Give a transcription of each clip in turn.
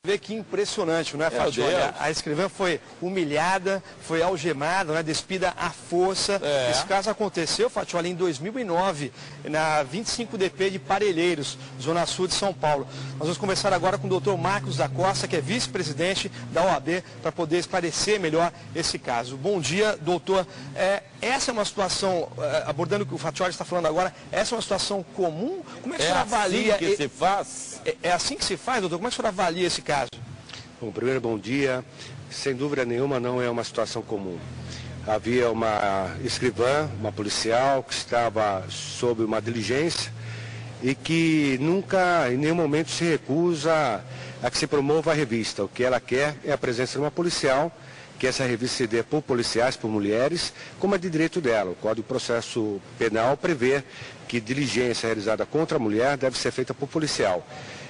Vê que impressionante, não é, Fatioli? A escrivã foi humilhada, foi algemada, né, despida à força. Esse caso aconteceu, Fatioli, em 2009, na 25DP de Parelheiros, Zona Sul de São Paulo. Nós vamos conversar agora com o doutor Marcos da Costa, que é vice-presidente da OAB, para poder esclarecer melhor esse caso. Bom dia, doutor. Essa é uma situação, abordando o que o Fatioli está falando agora, essa é uma situação comum? Como é que o senhor avalia? Assim que se faz? É assim que se faz, doutor? Como é que o senhor avalia esse caso? Bom, primeiro, bom dia. Sem dúvida nenhuma, não é uma situação comum. Havia uma escrivã, uma policial, que estava sob uma diligência e que nunca, em nenhum momento, se recusa a que se promova a revista. O que ela quer é a presença de uma policial, que essa revista se dê por policiais, por mulheres, como é de direito dela. O Código de Processo Penal prevê que diligência realizada contra a mulher deve ser feita por policial.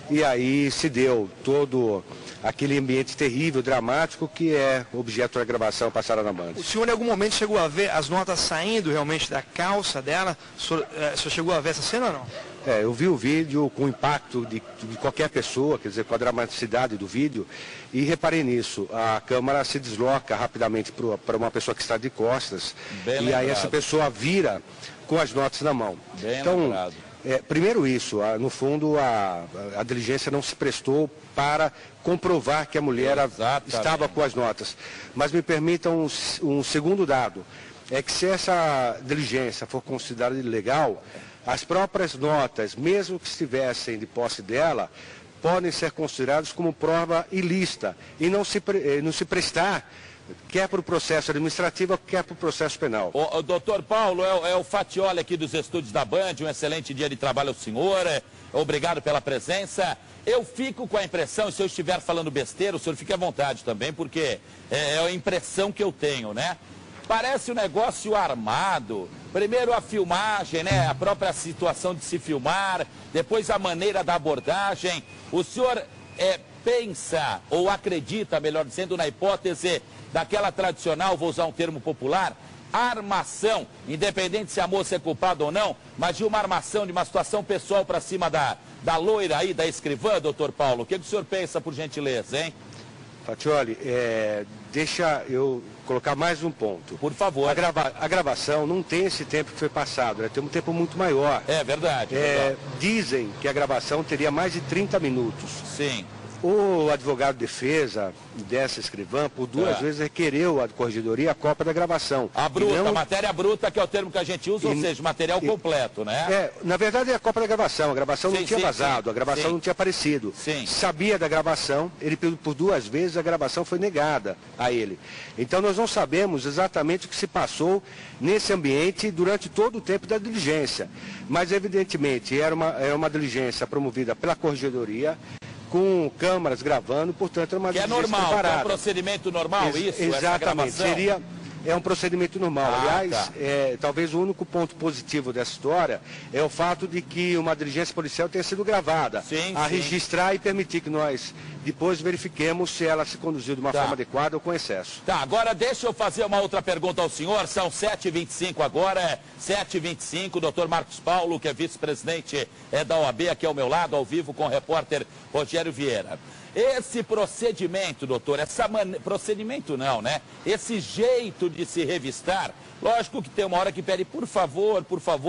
E aí se deu todo aquele ambiente terrível, dramático, que é objeto da gravação passada na Band. O senhor em algum momento chegou a ver as notas saindo realmente da calça dela? O senhor chegou a ver essa cena ou não? Eu vi o vídeo com o impacto de qualquer pessoa, quer dizer, com a dramaticidade do vídeo, e reparei nisso. A câmera se desloca rapidamente para uma pessoa que está de costas, e aí essa pessoa vira com as notas na mão. Então, primeiro isso, no fundo a diligência não se prestou para comprovar que a mulher estava com as notas. Mas me permitam um segundo dado, é que se essa diligência for considerada ilegal, as próprias notas, mesmo que estivessem de posse dela, podem ser consideradas como prova ilícita e não se prestar, quer para o processo administrativo, quer para o processo penal. O doutor Paulo, é o Fatioli aqui dos estúdios da Band, um excelente dia de trabalho ao senhor, obrigado pela presença. Eu fico com a impressão, se eu estiver falando besteira, o senhor fique à vontade também, porque é a impressão que eu tenho, né? Parece um negócio armado. Primeiro a filmagem, né? A própria situação de se filmar, depois a maneira da abordagem. O senhor pensa, ou acredita, melhor dizendo, na hipótese daquela tradicional, vou usar um termo popular, armação, independente se a moça é culpada ou não, mas de uma armação, de uma situação pessoal para cima da loira aí, da escrivã, doutor Paulo. O que o senhor pensa, por gentileza, hein? Fatioli, deixa eu colocar mais um ponto. Por favor. A gravação não tem esse tempo que foi passado, tem um tempo muito maior. É verdade. Dizem que a gravação teria mais de 30 minutos. Sim. O advogado de defesa dessa escrivã, por duas vezes, requereu à corregedoria a cópia da gravação. A bruta, a matéria bruta, que é o termo que a gente usa, ou seja, material completo, né? Na verdade é a cópia da gravação. A gravação não tinha vazado, a gravação não tinha aparecido. Sim. Sabia da gravação, ele pediu por duas vezes, a gravação foi negada a ele. Então nós não sabemos exatamente o que se passou nesse ambiente durante todo o tempo da diligência. Mas evidentemente era uma diligência promovida pela corregedoria, com câmaras gravando, portanto, é uma diligência normal, preparada. é um procedimento normal isso? Exatamente, é um procedimento normal. Aliás, talvez o único ponto positivo dessa história é o fato de que uma diligência policial tenha sido gravada, registrar e permitir que nós depois verifiquemos se ela se conduziu de uma forma adequada ou com excesso. Tá, agora deixa eu fazer uma outra pergunta ao senhor, são 7h25 agora, 7h25, doutor Marcos Paulo, que é vice-presidente da OAB, aqui ao meu lado, ao vivo com o repórter Rogério Vieira. Esse procedimento, doutor, procedimento não, né? Esse jeito de se revistar, lógico que tem uma hora que pede, por favor,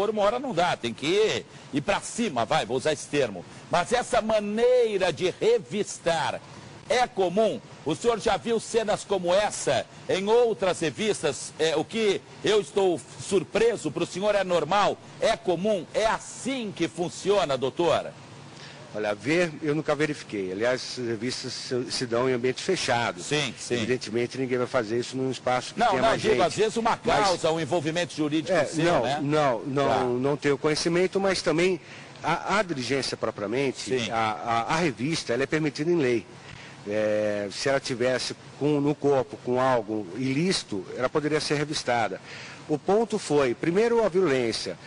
uma hora não dá, tem que ir para cima, vou usar esse termo. Mas essa maneira de revistar é comum? O senhor já viu cenas como essa em outras revistas? O que eu estou surpreso, para o senhor é normal, é comum, é assim que funciona, doutora? Olha, eu nunca verifiquei. Aliás, as revistas se dão em ambiente fechado. Sim. Evidentemente, ninguém vai fazer isso num espaço que tenha mais gente. Às vezes uma causa, um envolvimento jurídico seu, né? Não tenho conhecimento, mas também a diligência propriamente, a revista, ela é permitida em lei. Se ela tivesse no corpo com algo ilícito, ela poderia ser revistada. O ponto foi, primeiro, a violência.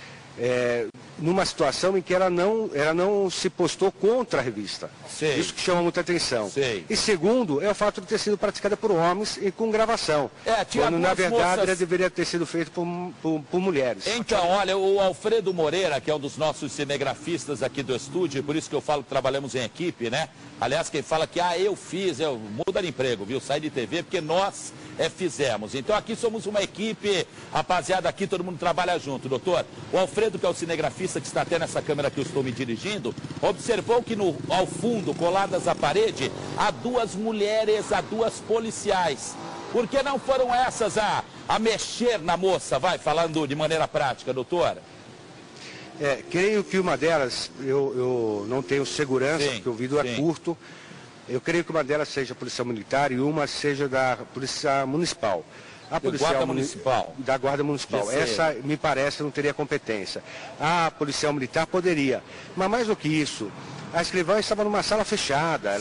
numa situação em que ela não se postou contra a revista. Sei. Isso que chama muita atenção. Sei. E segundo, é o fato de ter sido praticada por homens e com gravação. Quando, na verdade, ela deveria ter sido feita por mulheres. Então, olha, o Alfredo Moreira, que é um dos nossos cinegrafistas aqui do estúdio, por isso que eu falo que trabalhamos em equipe, né? Aliás, quem fala que, eu fiz, muda de emprego, viu? Sai de TV, porque nós fizemos. Então, aqui somos uma equipe, rapaziada, aqui todo mundo trabalha junto, doutor. O Alfredo, que é o cinegrafista, que está até nessa câmera que eu estou me dirigindo, observou que ao fundo, coladas à parede, há duas mulheres, há duas policiais. Por que não foram essas a mexer na moça? Vai, falando de maneira prática, doutora. Creio que uma delas, eu não tenho segurança, porque o vídeo é curto. Eu creio que uma delas seja a Polícia Militar e uma seja da Polícia Municipal. A policial municipal. Da Guarda Municipal. Essa, me parece, não teria competência. A policial militar poderia. Mas mais do que isso, a escrivã estava numa sala fechada.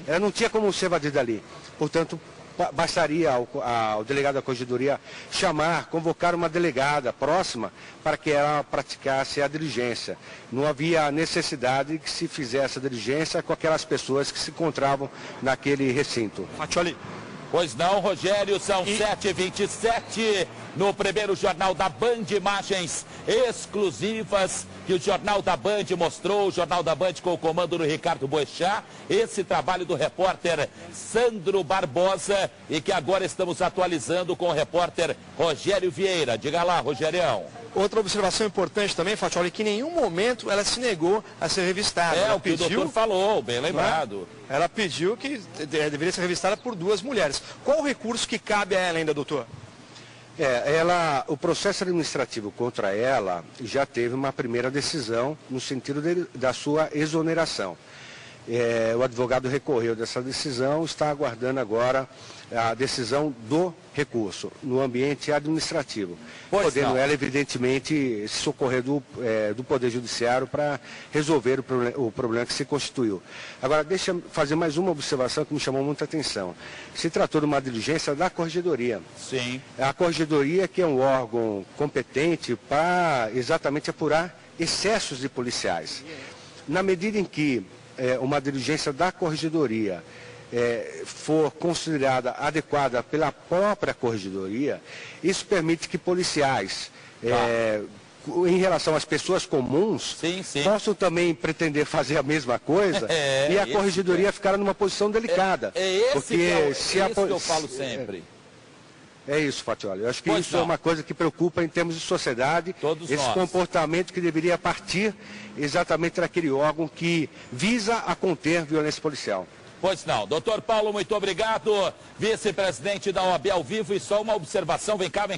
Ela não tinha como ser evadida ali. Portanto, bastaria ao delegado da Corregedoria convocar uma delegada próxima para que ela praticasse a diligência. Não havia necessidade de que se fizesse a diligência com aquelas pessoas que se encontravam naquele recinto. Fatioli. Pois não, Rogério, são 7h27 no primeiro Jornal da Band, imagens exclusivas que o Jornal da Band mostrou, o Jornal da Band com o comando do Ricardo Boechat, esse trabalho do repórter Sandro Barbosa e que agora estamos atualizando com o repórter Rogério Vieira. Diga lá, Rogerião. Outra observação importante também, Fatioli, que em nenhum momento ela se negou a ser revistada. O que o doutor falou, bem lembrado. Ela pediu que deveria ser revistada por duas mulheres. Qual o recurso que cabe a ela ainda, doutor? O processo administrativo contra ela já teve uma primeira decisão no sentido da sua exoneração. O advogado recorreu dessa decisão, está aguardando agora a decisão do recurso no ambiente administrativo, podendo ela, evidentemente, se socorrer do Poder Judiciário para resolver o problema que se constituiu. Agora, deixa eu fazer mais uma observação que me chamou muita atenção. Se tratou de uma diligência da Corregedoria. Sim. A Corregedoria, que é um órgão competente para exatamente apurar excessos de policiais. Na medida em que uma diligência da Corregedoria for considerada adequada pela própria Corregedoria, isso permite que policiais, em relação às pessoas comuns, possam também pretender fazer a mesma coisa e a Corregedoria ficar numa posição delicada. Porque isso que eu falo sempre. É isso, Fatioli. Eu acho que isso é uma coisa que preocupa em termos de sociedade, esse comportamento que deveria partir exatamente daquele órgão que visa a conter violência policial. Pois não. Doutor Paulo, muito obrigado. Vice-presidente da OAB ao vivo. E só uma observação. Vem cá,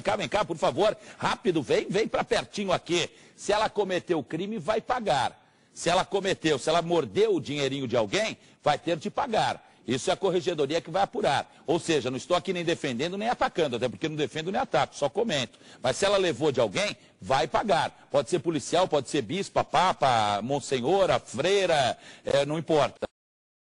por favor. Rápido, vem para pertinho aqui. Se ela cometeu o crime, vai pagar. Se ela mordeu o dinheirinho de alguém, vai ter de pagar. Isso é a Corregedoria que vai apurar. Ou seja, não estou aqui nem defendendo nem atacando, até porque não defendo nem ataco, só comento. Mas se ela levou de alguém, vai pagar. Pode ser policial, pode ser bispa, papa, monsenhora, freira, não importa.